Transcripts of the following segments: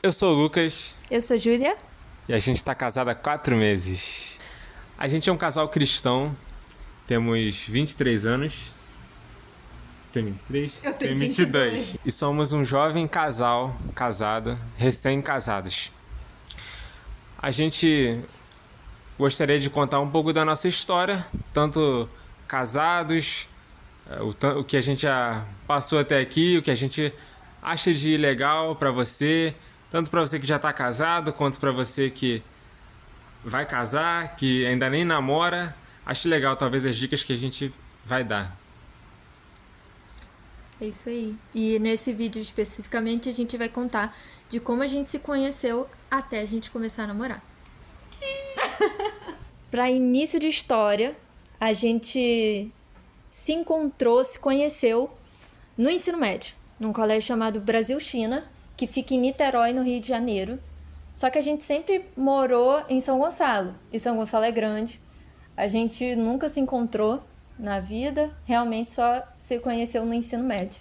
Eu sou o Lucas. Eu sou Júlia. E a gente está casado há 4 meses. A gente é um casal cristão. Temos 23 anos. Você tem 23? Eu tenho 22. E somos um jovem casal casado, recém-casados. A gente gostaria de contar um pouco da nossa história, tanto casados, o que a gente já passou até aqui, o que a gente acha de legal para você, tanto para você que já está casado, quanto para você que vai casar, que ainda nem namora. Acho legal, talvez, as dicas que a gente vai dar. É isso aí. E nesse vídeo especificamente a gente vai contar de como a gente se conheceu até a gente começar a namorar. Para início de história, a gente se encontrou, se conheceu no ensino médio, num colégio chamado Brasil-China, que fica em Niterói, no Rio de Janeiro. Só que a gente sempre morou em São Gonçalo, e São Gonçalo é grande. A gente nunca se encontrou na vida, realmente só se conheceu no ensino médio.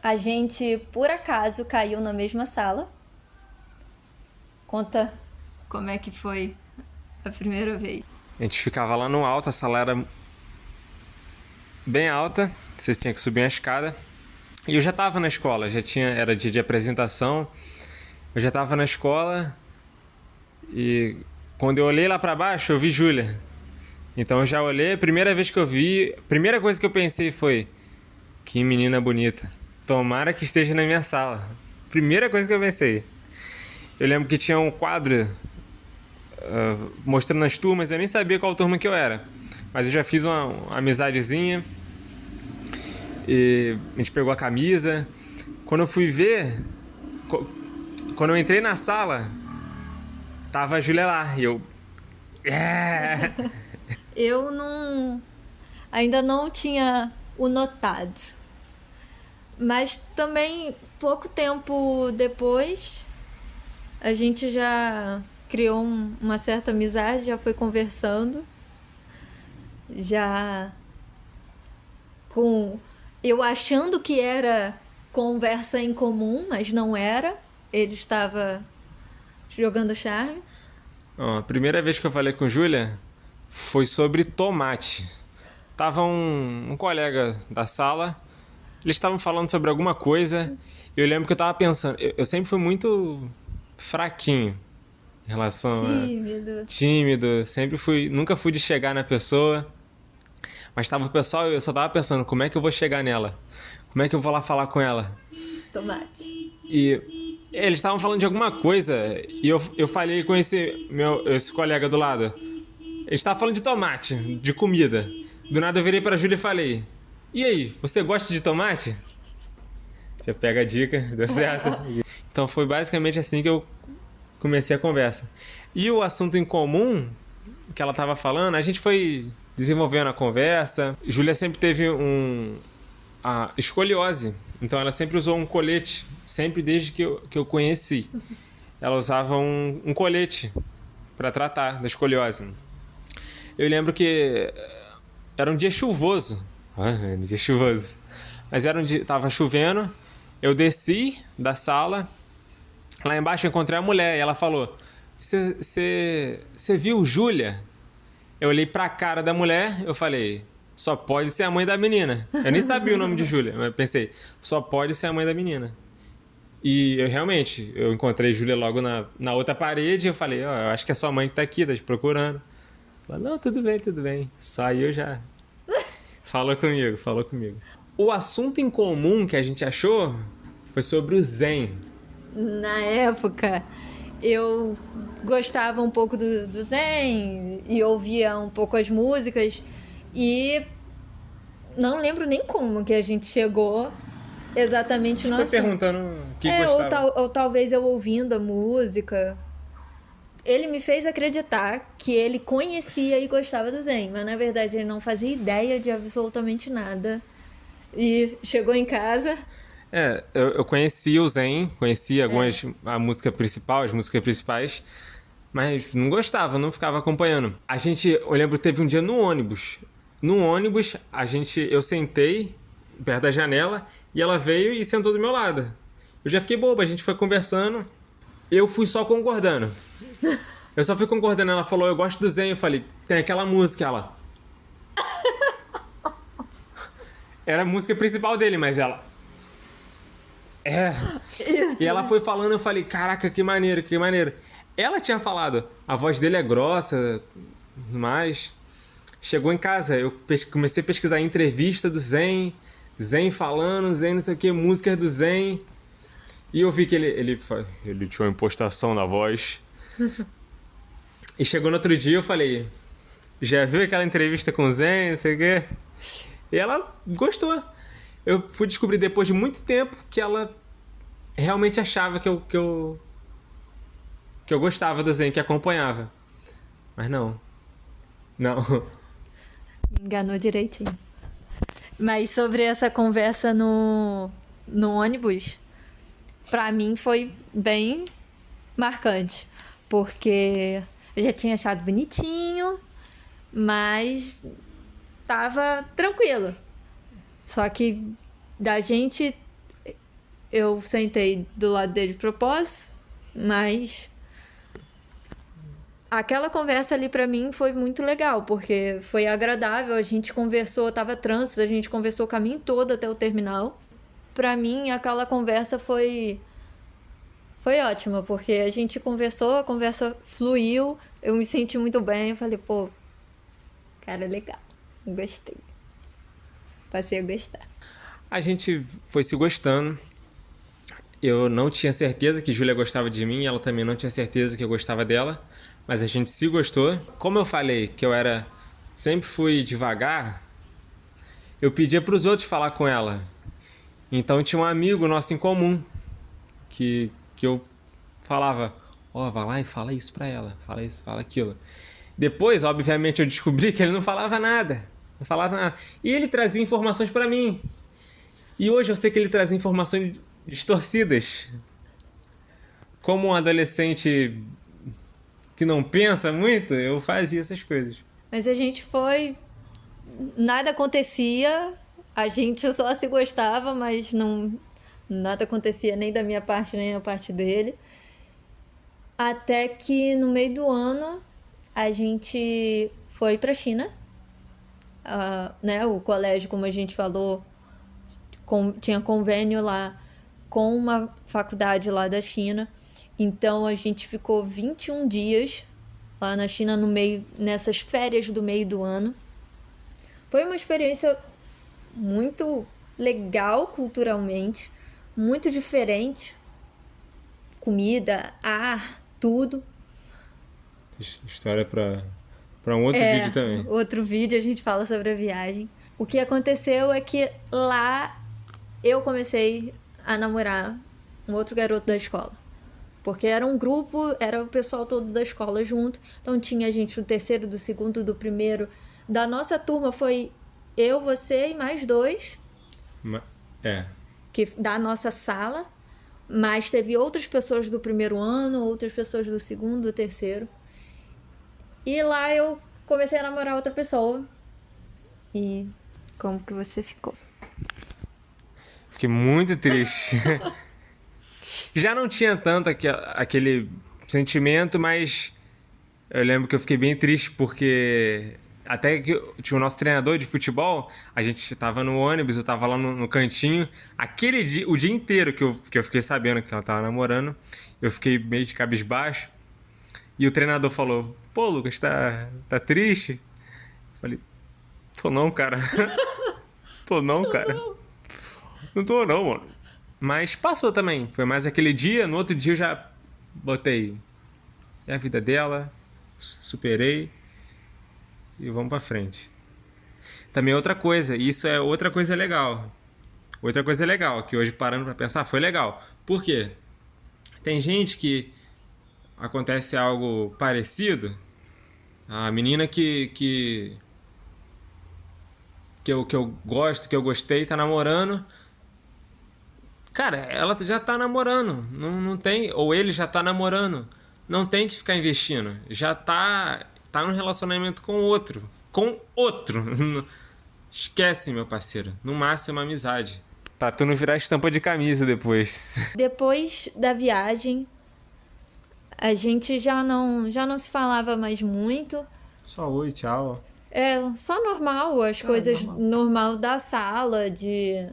A gente, por acaso, caiu na mesma sala. Conta como é que foi a primeira vez. A gente ficava lá no alto, a sala era bem alta, você tinha que subir a escada. E eu já estava na escola, era dia de apresentação, eu já estava na escola e quando eu olhei lá para baixo eu vi Júlia. Então eu já olhei, a primeira vez que eu vi, a primeira coisa que eu pensei foi: que menina bonita, tomara que esteja na minha sala. Primeira coisa que eu pensei. Eu lembro que tinha um quadro mostrando as turmas, eu nem sabia qual turma que eu era, mas eu já fiz uma amizadezinha. E a gente pegou a camisa. Quando eu fui ver, quando eu entrei na sala, tava a Júlia lá. E eu... Eu ainda não tinha o notado. Mas também, pouco tempo depois, a gente já criou uma certa amizade, já foi conversando. Já com... Eu achando que era conversa em comum, mas não era. Ele estava jogando charme. A primeira vez que eu falei com Júlia foi sobre tomate. Tava um colega da sala, eles estavam falando sobre alguma coisa. E eu lembro que eu tava pensando, eu sempre fui muito fraquinho em relação tímido, nunca fui de chegar na pessoa. Mas tava o pessoal e eu só tava pensando, como é que eu vou chegar nela? Como é que eu vou lá falar com ela? Tomate. E eles estavam falando de alguma coisa e eu falei com esse colega do lado. Ele estava falando de tomate, de comida. Do nada eu virei pra Júlia e falei: e aí, você gosta de tomate? Já pega a dica, deu certo. Então foi basicamente assim que eu comecei a conversa. E o assunto em comum que ela estava falando, a gente foi desenvolvendo a conversa. Júlia sempre teve a escoliose, então ela sempre usou um colete, sempre desde que eu conheci. Ela usava um colete para tratar da escoliose. Eu lembro que era um dia chuvoso, mas era um dia, tava chovendo, eu desci da sala, lá embaixo eu encontrei a mulher e ela falou: você viu Júlia? Eu olhei pra cara da mulher, eu falei: só pode ser a mãe da menina. Eu nem sabia o nome de Júlia, mas pensei: só pode ser a mãe da menina. E eu encontrei Júlia logo na outra parede. Eu falei: eu acho que é sua mãe que tá aqui, tá te procurando. Ela: não, tudo bem. Saiu já. Falou comigo. O assunto em comum que a gente achou foi sobre o Zen. Na época, eu gostava um pouco do Zen e ouvia um pouco as músicas. E não lembro nem como que a gente chegou exatamente no assunto. Foi perguntando o que gostava. Ou talvez eu ouvindo a música. Ele me fez acreditar que ele conhecia e gostava do Zen, mas na verdade ele não fazia ideia de absolutamente nada. E chegou em casa... Eu conhecia o Zen, conhecia as músicas principais, mas não gostava, não ficava acompanhando. Eu lembro que teve um dia no ônibus. No ônibus, eu sentei perto da janela, e ela veio e sentou do meu lado. Eu já fiquei bobo, a gente foi conversando, eu fui só concordando. Eu só fui concordando, ela falou, eu gosto do Zen, eu falei, tem aquela música, ela... Era a música principal dele, mas ela... Isso. E ela foi falando, eu falei, caraca, que maneiro, que maneiro. Ela tinha falado, a voz dele é grossa, mas... Chegou em casa, eu comecei a pesquisar entrevista do Zen, Zen falando, Zen não sei o que, músicas do Zen. E eu vi que ele tinha uma impostação na voz. E chegou no outro dia, eu falei, já viu aquela entrevista com o Zen, não sei o quê? E ela gostou. Eu fui descobrir depois de muito tempo que ela realmente achava que eu gostava do Zen, que acompanhava. Mas não. Não. Me enganou direitinho. Mas sobre essa conversa no ônibus, pra mim foi bem marcante. Porque eu já tinha achado bonitinho, mas tava tranquilo. Só que da gente, eu sentei do lado dele de propósito, mas aquela conversa ali pra mim foi muito legal, porque foi agradável, a gente conversou, tava trânsito, a gente conversou o caminho todo até o terminal. Pra mim, aquela conversa foi ótima, porque a gente conversou, a conversa fluiu, eu me senti muito bem, eu falei, pô, cara, legal, gostei. Passei a gostar. A gente foi se gostando. Eu não tinha certeza que Júlia gostava de mim, ela também não tinha certeza que eu gostava dela, mas a gente se gostou. Como eu falei que sempre fui devagar, eu pedia pros outros falar com ela. Então tinha um amigo nosso em comum que eu falava, vai lá e fala isso pra ela, fala isso, fala aquilo. Depois, obviamente, eu descobri que ele não falava nada. Não falava nada. E ele trazia informações pra mim. E hoje eu sei que ele trazia informações distorcidas. Como um adolescente que não pensa muito, eu fazia essas coisas. Mas a gente foi... Nada acontecia, a gente só se gostava, mas não... Nada acontecia nem da minha parte, nem da parte dele. Até que no meio do ano, a gente foi pra China. Né, o colégio, como a gente falou, tinha convênio lá com uma faculdade lá da China. Então a gente ficou 21 dias lá na China nessas férias do meio do ano. Foi uma experiência muito legal culturalmente, muito diferente. Comida, ar, tudo. História para um outro vídeo também. Outro vídeo a gente fala sobre a viagem. O que aconteceu é que lá eu comecei a namorar um outro garoto da escola. Porque era um grupo, era o pessoal todo da escola junto. Então tinha gente do terceiro, do segundo, do primeiro. Da nossa turma foi eu, você e mais dois. Da nossa sala. Mas teve outras pessoas do primeiro ano, outras pessoas do segundo, do terceiro. E lá eu comecei a namorar outra pessoa. E como que você ficou? Fiquei muito triste. Já não tinha tanto aquele sentimento, mas eu lembro que eu fiquei bem triste porque até que tinha o nosso treinador de futebol, a gente tava no ônibus, eu tava lá no cantinho. Aquele dia, o dia inteiro que eu fiquei sabendo que ela tava namorando, eu fiquei meio de cabisbaixo. E o treinador falou, pô, Lucas, tá triste? Eu falei, tô não, cara. Tô não, cara. Não tô não, mano. Mas passou também. Foi mais aquele dia, no outro dia eu já botei. É a vida dela, superei e vamos pra frente. Também outra coisa, isso é outra coisa legal. Outra coisa legal, que hoje parando pra pensar, foi legal. Por quê? Tem gente que acontece algo parecido. A menina que eu gosto, que eu gostei, tá namorando. Cara, ela já tá namorando. Não tem. Ou ele já tá namorando. Não tem que ficar investindo. Já tá num relacionamento com outro. Com outro. Esquece, meu parceiro. No máximo, amizade. Pra tu não virar estampa de camisa depois. Depois da viagem, a gente já não se falava mais muito. Só oi, tchau. É, só normal, as coisas normal da sala, de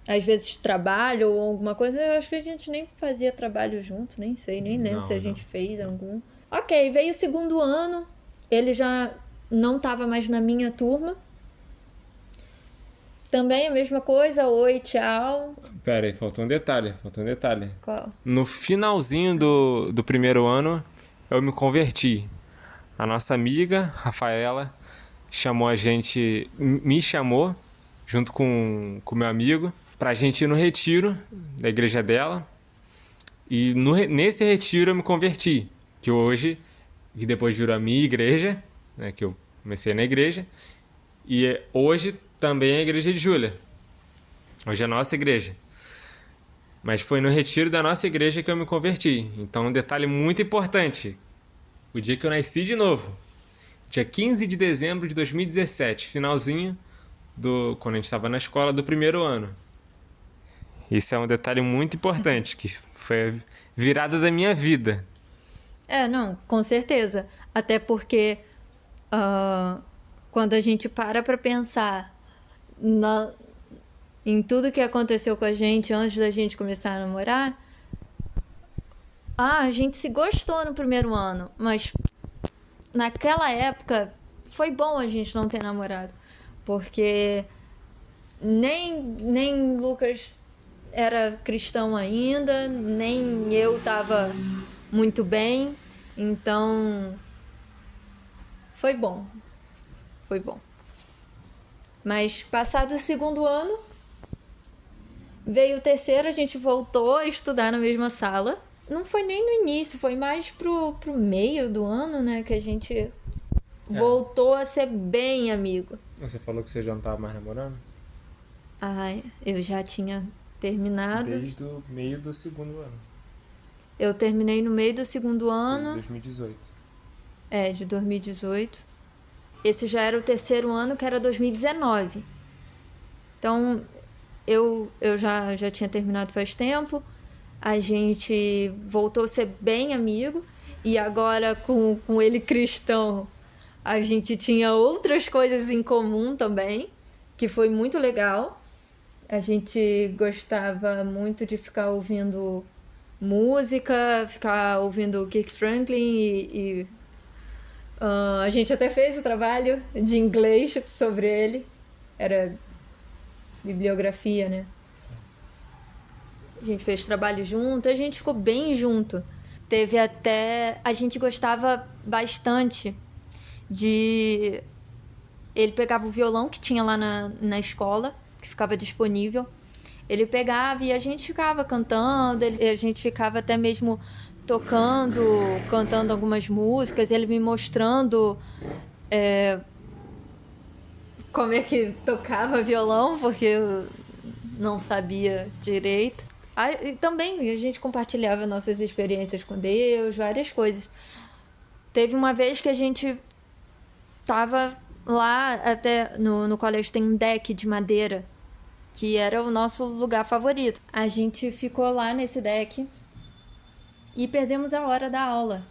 às vezes trabalho ou alguma coisa. Eu acho que a gente nem fazia trabalho junto, nem sei, nem lembro Não, se a não. gente fez algum. Ok, veio o segundo ano, ele já não tava mais na minha turma. Também a mesma coisa, oi, tchau. Pera aí, faltou um detalhe. Qual? No finalzinho do primeiro ano, eu me converti. A nossa amiga, Rafaela, chamou a gente, me chamou, junto com o meu amigo, pra gente ir no retiro da igreja dela. E nesse retiro eu me converti, que hoje, que depois virou a minha igreja, né, que eu comecei na igreja, e hoje também é a igreja de Júlia. Hoje é a nossa igreja. Mas foi no retiro da nossa igreja que eu me converti. Então, um detalhe muito importante. O dia que eu nasci de novo. Dia 15 de dezembro de 2017. Finalzinho quando a gente estava na escola do primeiro ano. Isso é um detalhe muito importante, que foi a virada da minha vida. É, não, com certeza. Até porque quando a gente para pra pensar em tudo que aconteceu com a gente antes da gente começar a namorar, a gente se gostou no primeiro ano, mas naquela época foi bom a gente não ter namorado, porque nem Lucas era cristão ainda, nem eu tava muito bem, então foi bom, foi bom. Mas passado o segundo ano, veio o terceiro, a gente voltou a estudar na mesma sala. Não foi nem no início, foi mais pro meio do ano, né? Que a gente voltou a ser bem amigo. Você falou que você já não estava mais namorando? Ai, eu já tinha terminado. Desde o meio do segundo ano. Eu terminei no meio do segundo ano. 2018. É, de 2018. Esse já era o terceiro ano, que era 2019. Então, eu já tinha terminado faz tempo. A gente voltou a ser bem amigo. E agora, com ele cristão, a gente tinha outras coisas em comum também, que foi muito legal. A gente gostava muito de ficar ouvindo música, ficar ouvindo Kirk Franklin a gente até fez o trabalho de inglês sobre ele. Era bibliografia, né? A gente fez trabalho junto, a gente ficou bem junto. Teve até... A gente gostava bastante de... Ele pegava o violão que tinha lá na escola, que ficava disponível. Ele pegava e a gente ficava cantando, a gente ficava até mesmo tocando, cantando algumas músicas, ele me mostrando como é que tocava violão, porque eu não sabia direito. E também a gente compartilhava nossas experiências com Deus, várias coisas. Teve uma vez que a gente tava lá, até no colégio tem um deck de madeira, que era o nosso lugar favorito. A gente ficou lá nesse deck e perdemos a hora da aula.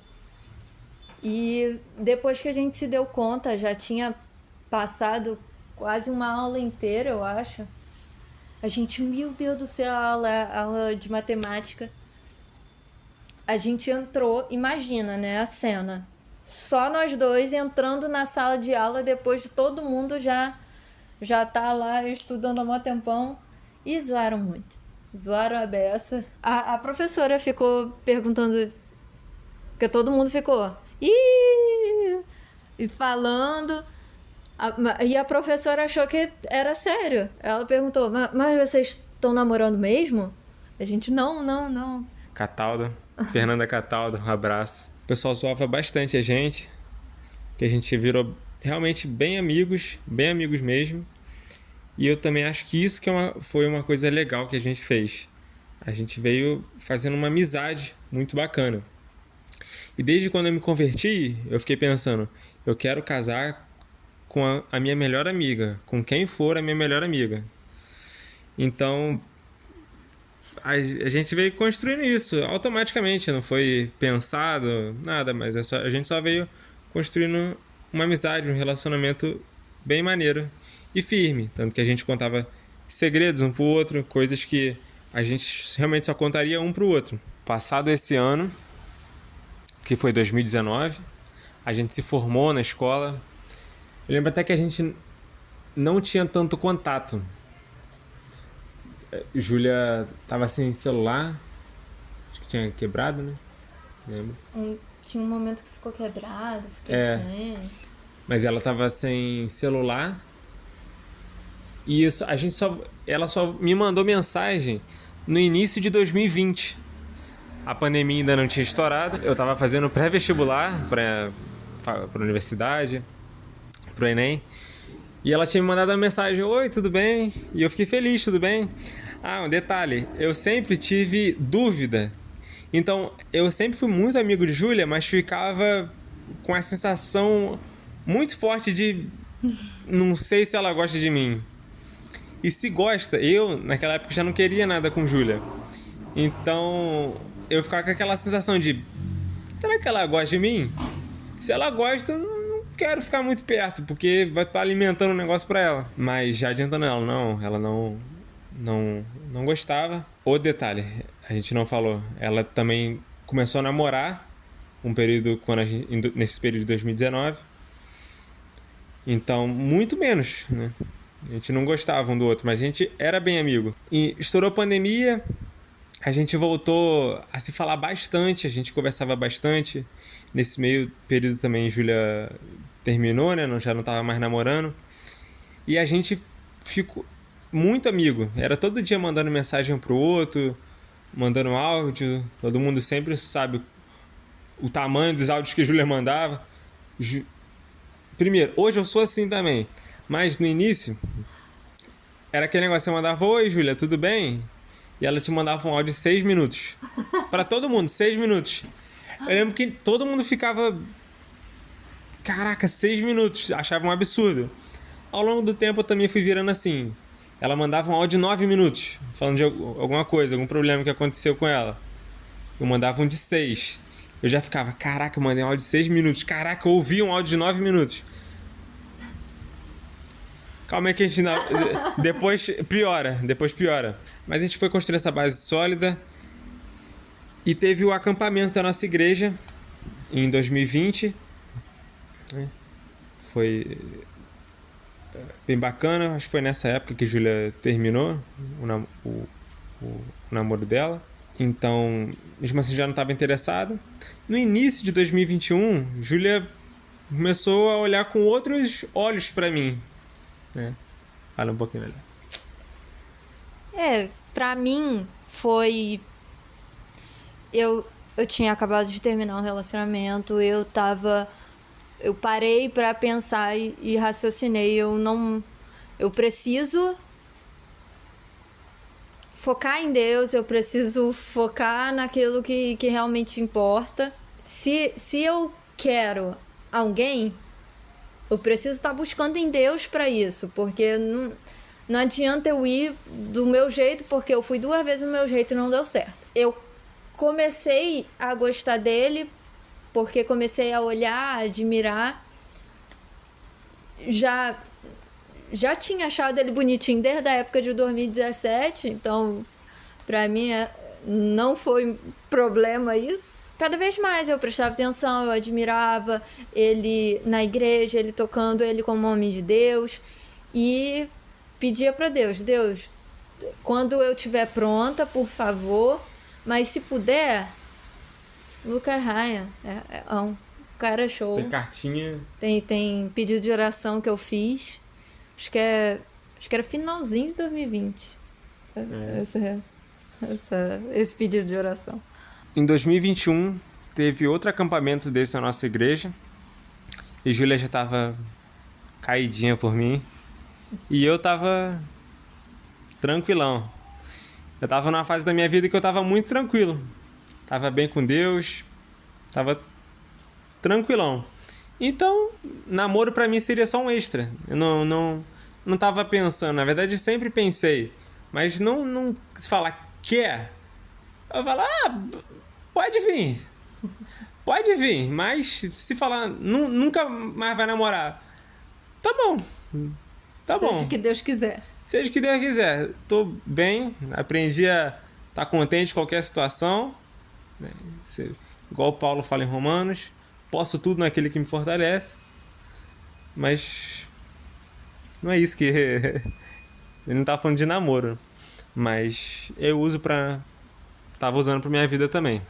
E depois que a gente se deu conta, já tinha passado quase uma aula inteira, eu acho. A gente, meu Deus do céu, aula de matemática. A gente entrou, imagina, né, a cena. Só nós dois entrando na sala de aula depois de todo mundo já tá lá estudando há mó tempão. E zoaram muito. Zoaram a beça. A professora ficou perguntando, porque todo mundo ficou e falando. E a professora achou que era sério. Ela perguntou, mas vocês estão namorando mesmo? A gente, não. Cataldo, Fernanda Cataldo, um abraço. O pessoal zoava bastante a gente, que a gente virou realmente bem amigos mesmo. E eu também acho que isso foi uma coisa legal que a gente fez. A gente veio fazendo uma amizade muito bacana. E desde quando eu me converti, eu fiquei pensando, eu quero casar com a minha melhor amiga, com quem for a minha melhor amiga. Então, a gente veio construindo isso automaticamente, não foi pensado, nada, mas a gente só veio construindo uma amizade, um relacionamento bem maneiro e firme. Tanto que a gente contava segredos um pro outro, coisas que a gente realmente só contaria um pro outro. Passado esse ano, que foi 2019, a gente se formou na escola. Eu lembro até que a gente não tinha tanto contato. Júlia tava sem celular, acho que tinha quebrado, né? Lembro. Tinha um momento que ficou quebrado, fiquei sem. Mas ela tava sem celular. E isso, ela só me mandou mensagem no início de 2020. A pandemia ainda não tinha estourado. Eu tava fazendo pré-vestibular pra universidade, pro Enem. E ela tinha me mandado uma mensagem: oi, tudo bem? E eu fiquei feliz, tudo bem? Ah, um detalhe, eu sempre tive dúvida. Então, eu sempre fui muito amigo de Júlia, mas ficava com a sensação muito forte de não sei se ela gosta de mim. E se gosta, eu naquela época já não queria nada com Júlia. Então, eu ficava com aquela sensação de: será que ela gosta de mim? Se ela gosta, eu não quero ficar muito perto, porque vai estar alimentando um negócio pra ela. Mas já adiantando ela não gostava. Outro detalhe, a gente não falou, ela também começou a namorar um período, nesse período de 2019. Então, muito menos, né? A gente não gostava um do outro, mas a gente era bem amigo. E estourou a pandemia, a gente voltou a se falar bastante, a gente conversava bastante. Nesse meio período também, Júlia terminou, né? Já não estava mais namorando. E a gente ficou muito amigo. Era todo dia mandando mensagem pro outro, mandando áudio. Todo mundo sempre sabe o tamanho dos áudios que a Júlia mandava. Primeiro, hoje eu sou assim também. Mas no início, era aquele negócio, você mandava: oi, Júlia, tudo bem? E ela te mandava um áudio de 6 minutos. Pra todo mundo, 6 minutos. Eu lembro que todo mundo ficava: caraca, 6 minutos. Achava um absurdo. Ao longo do tempo eu também fui virando assim. Ela mandava um áudio de 9 minutos, falando de alguma coisa, algum problema que aconteceu com ela. Eu mandava um de 6. Eu já ficava: caraca, eu mandei um áudio de 6 minutos. Caraca, eu ouvi um áudio de 9 minutos. Calma aí que a gente depois piora. Mas a gente foi construir essa base sólida. E teve o acampamento da nossa igreja em 2020. Foi bem bacana. Acho que foi nessa época que Júlia terminou o namoro dela. Então, mesmo assim, já não estava interessado. No início de 2021, Júlia começou a olhar com outros olhos para mim. Fala um pouquinho melhor. Pra mim foi... Eu tinha acabado de terminar um relacionamento, eu parei pra pensar e raciocinei. Eu preciso focar em Deus, eu preciso focar naquilo que realmente importa. Se eu quero alguém, eu preciso estar buscando em Deus para isso, porque não adianta eu ir do meu jeito, porque eu fui 2 vezes do meu jeito e não deu certo. Eu comecei a gostar dele, porque comecei a olhar, a admirar. Já tinha achado ele bonitinho desde a época de 2017, então para mim não foi problema isso. Cada vez mais eu prestava atenção, eu admirava ele na igreja, ele tocando, ele como homem de Deus, e pedia para Deus: quando eu estiver pronta, por favor, mas se puder, Lucas Raia é um cara show. Tem cartinha. Tem pedido de oração que eu fiz, acho que era finalzinho de 2020. Esse pedido de oração. Em 2021, teve outro acampamento desse na nossa igreja. E Júlia já estava caidinha por mim. E eu estava tranquilão. Eu estava numa fase da minha vida que eu estava muito tranquilo. Estava bem com Deus. Estava tranquilão. Então, namoro pra mim seria só um extra. Eu não tava pensando. Na verdade, sempre pensei. Mas não se falar quer, eu falo, pode vir. Pode vir. Mas se falar nunca mais vai namorar, tá bom. Tá bom. Seja o que Deus quiser. Seja o que Deus quiser. Tô bem. Aprendi a estar contente em qualquer situação. Né? Igual o Paulo fala em Romanos. Posso tudo naquele que me fortalece. Mas não é isso que... Ele não tá falando de namoro. Mas eu uso pra... Tava usando pra minha vida também.